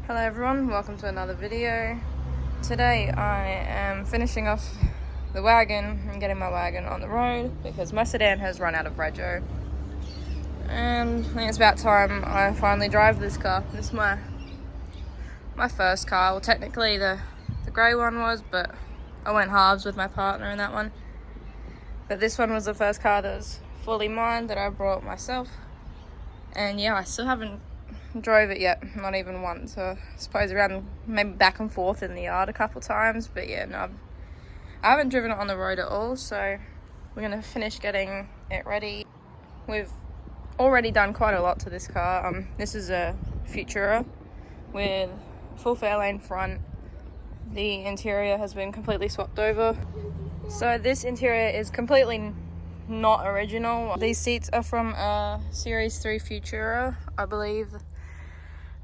Hello everyone, welcome to another video. Today I am finishing off the wagon and getting my wagon on the road because my sedan has run out of rego. And I think it's about time I finally drive this car. This is my first car. Well, technically the grey one was, but I went halves with my partner in that one. But this one was the first car that was fully mine that I brought myself. And yeah, I still haven't drove it yet, not even once. So I suppose around maybe back and forth in the yard a couple times, but yeah, no, I haven't driven it on the road at all. So we're gonna finish getting it ready. We've already done quite a lot to this car. This is a Futura with full Fairlane front. The interior has been completely swapped over. So this interior is completely not original. These seats are from a Series 3 Futura, I believe.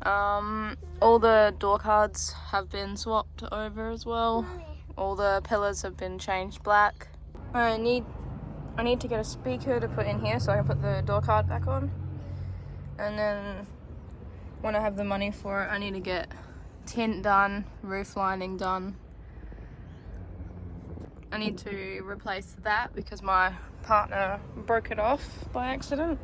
All the door cards have been swapped over as well. All the pillars have been changed black. I need to get a speaker to put in here so I can put the door card back on. And then when I have the money for it, I need to get tint done, roof lining done. I need to replace that because my partner broke it off by accident.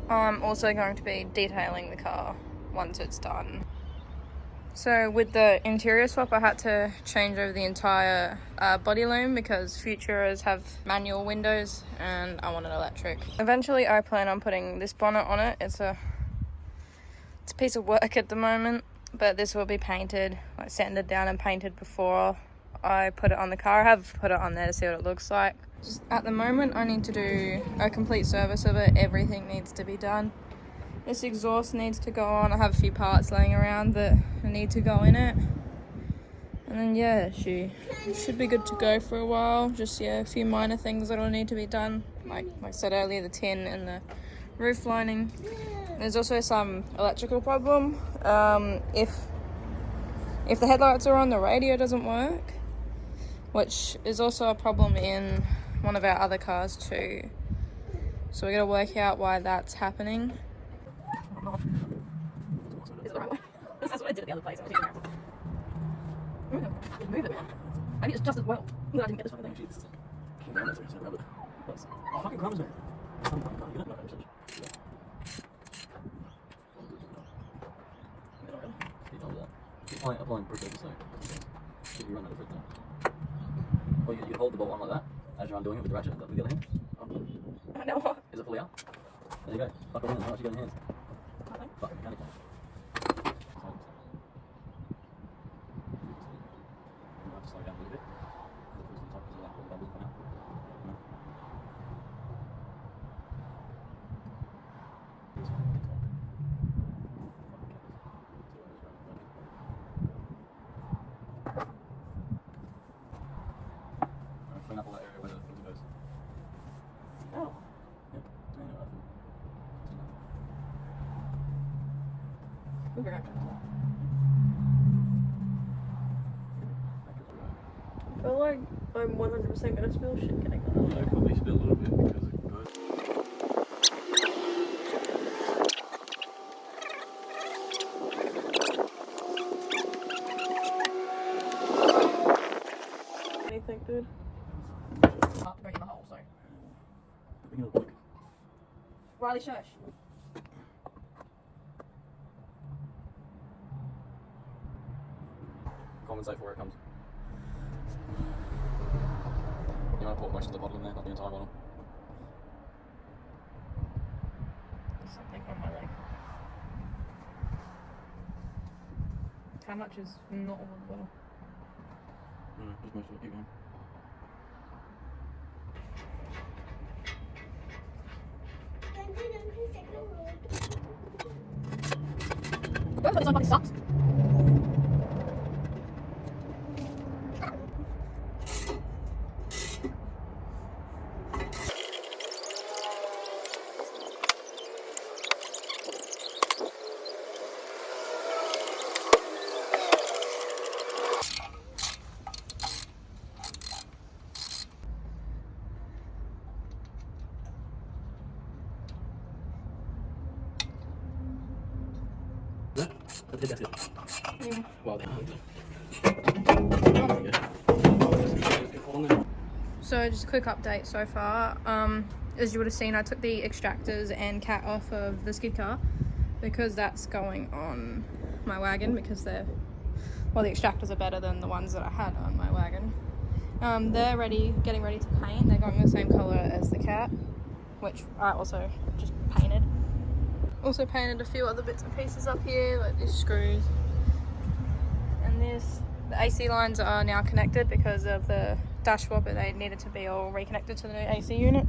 I'm also going to be detailing the car once it's done. So with the interior swap, I had to change over the entire body loom because Futuras have manual windows and I want it electric. Eventually I plan on putting this bonnet on it. It's a piece of work at the moment, but this will be painted, like sanded down and painted before I put it on the car. I have put it on there to see what it looks like. Just at the moment I need to do a complete service of it. Everything needs to be done. This exhaust needs to go on. I have a few parts laying around that need to go in it. And then yeah, she should be good to go for a while. Just yeah, a few minor things that'll need to be done. Like I said earlier, the tin and the roof lining. There's also some electrical problem. If the headlights are on, the radio doesn't work, which is also a problem in one of our other cars too. So we gotta work out why that's happening. Is it the right way? That's what I did at the other place. Move it. Maybe it's just as well. I didn't get this one thing. Oh, fucking crumbs, man. Applying pressure at the same. If you run that different thing. Or you could hold the bolt on like that as you're undoing it with the ratchet with the other hand. I know what. Is it fully out? There you go. Fuck around. How much you got in your hands? Nothing. Fuck mechanical. You have to slow down a little bit. The top because all that bubbles come out. Clean up all that area where the filter goes. Oh. Yep. Clean it up. Move it around. I feel like I'm 100% gonna spill shit getting that. Yeah, probably spill a little bit because it goes. What do you think, dude? Up to break in the hole, so. I think it'll look. Riley, shush. Compensate for where it comes. You want to put most of the bottle in there, not the entire bottle. Something on my leg. How much is not on the bottle? Just most of it, keep going. Both of them fucking sucks. That's it. Well, they So just a quick update so far. As you would have seen, I took the extractors and cat off of the skid car because that's going on my wagon because the extractors are better than the ones that I had on my wagon. They're getting ready to paint. They're going the same colour as the cat, which I also just painted. Also painted a few other bits and pieces up here, like these screws. And the AC lines are now connected because of the dash swapper. They needed to be all reconnected to the new AC unit.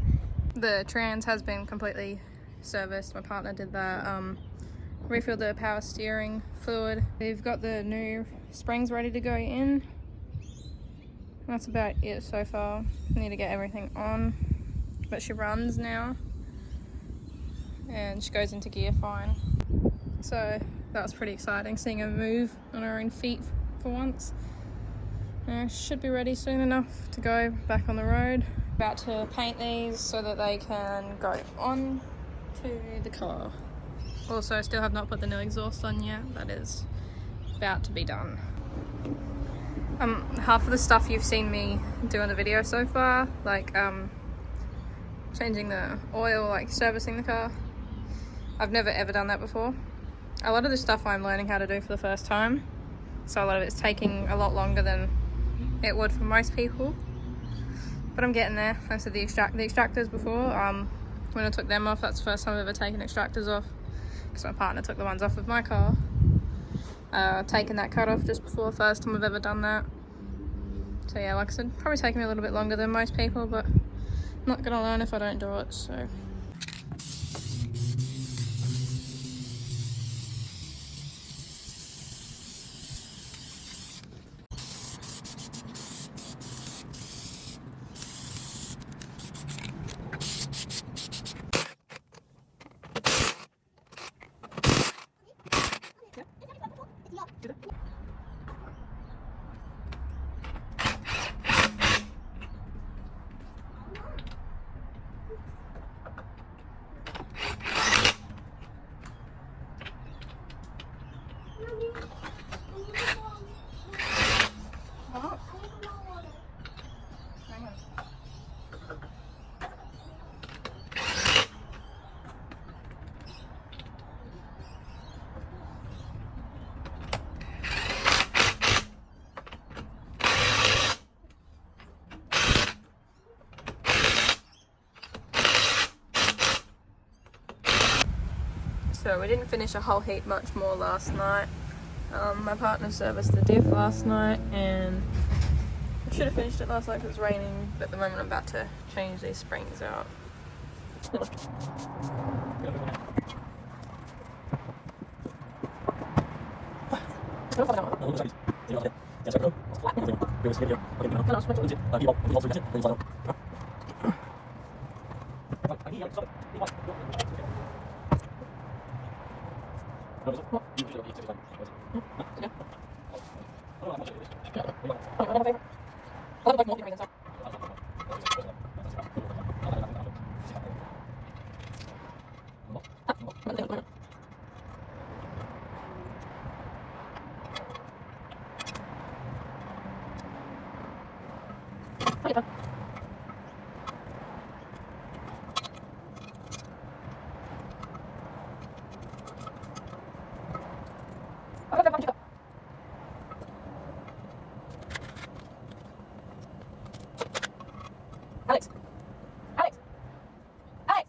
The trans has been completely serviced. My partner did that. Refilled the power steering fluid. We've got the new springs ready to go in. That's about it so far. Need to get everything on, but she runs now and she goes into gear fine. So that was pretty exciting, seeing her move on her own feet for once. Should be ready soon enough to go back on the road. About to paint these so that they can go on to the car. Also, I still have not put the new exhaust on yet. That is about to be done. Half of the stuff you've seen me do in the video so far, like changing the oil, like servicing the car, I've never ever done that before. A lot of the stuff I'm learning how to do for the first time, so a lot of it's taking a lot longer than it would for most people. But I'm getting there. I said the extractors before. When I took them off, that's the first time I've ever taken extractors off, because my partner took the ones off of my car. Taking that cut off just before, first time I've ever done that. So yeah, like I said, probably taking me a little bit longer than most people, but I'm not gonna learn if I don't do it, so. So we didn't finish a whole heap much more last night. My partner serviced the diff last night, and I should have finished it last night because it was raining, but at the moment I'm about to change these springs out. Alex! Alex! Alex! Alex!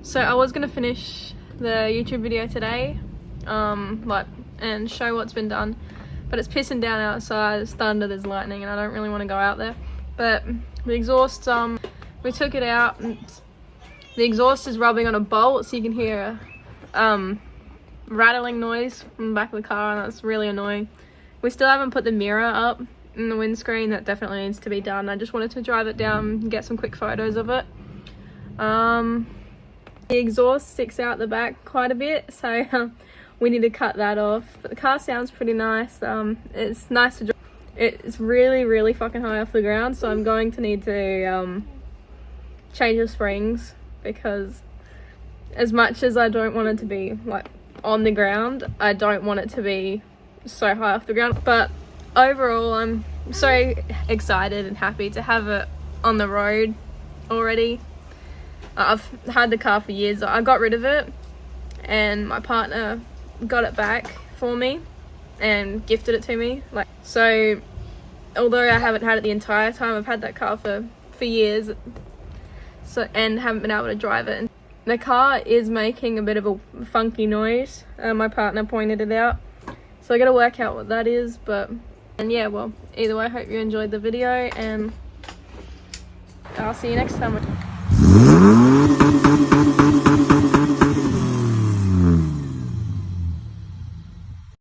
So I was gonna finish the YouTube video today, and show what's been done, but but it's pissing down outside. It's thunder, there's lightning, and I don't really want to go out there. But the exhaust, we took it out, and the exhaust is rubbing on a bolt, so you can hear a rattling noise from the back of the car, and that's really annoying. We still haven't put the mirror up in the windscreen. That definitely needs to be done. I just wanted to drive it down and get some quick photos of it. The exhaust sticks out the back quite a bit, so we need to cut that off. But the car sounds pretty nice. It's nice to drive. It's really fucking high off the ground, so I'm going to need to change the springs, because as much as I don't want it to be like on the ground, I don't want it to be so high off the ground. But overall, I'm so excited and happy to have it on the road already. I've had the car for years. I got rid of it and my partner got it back for me and gifted it to me. So although I haven't had it the entire time, I've had that car for years, and haven't been able to drive it. The car is making a bit of a funky noise. My partner pointed it out, so I gotta work out what that is. And yeah, well, either way, I hope you enjoyed the video, and I'll see you next time.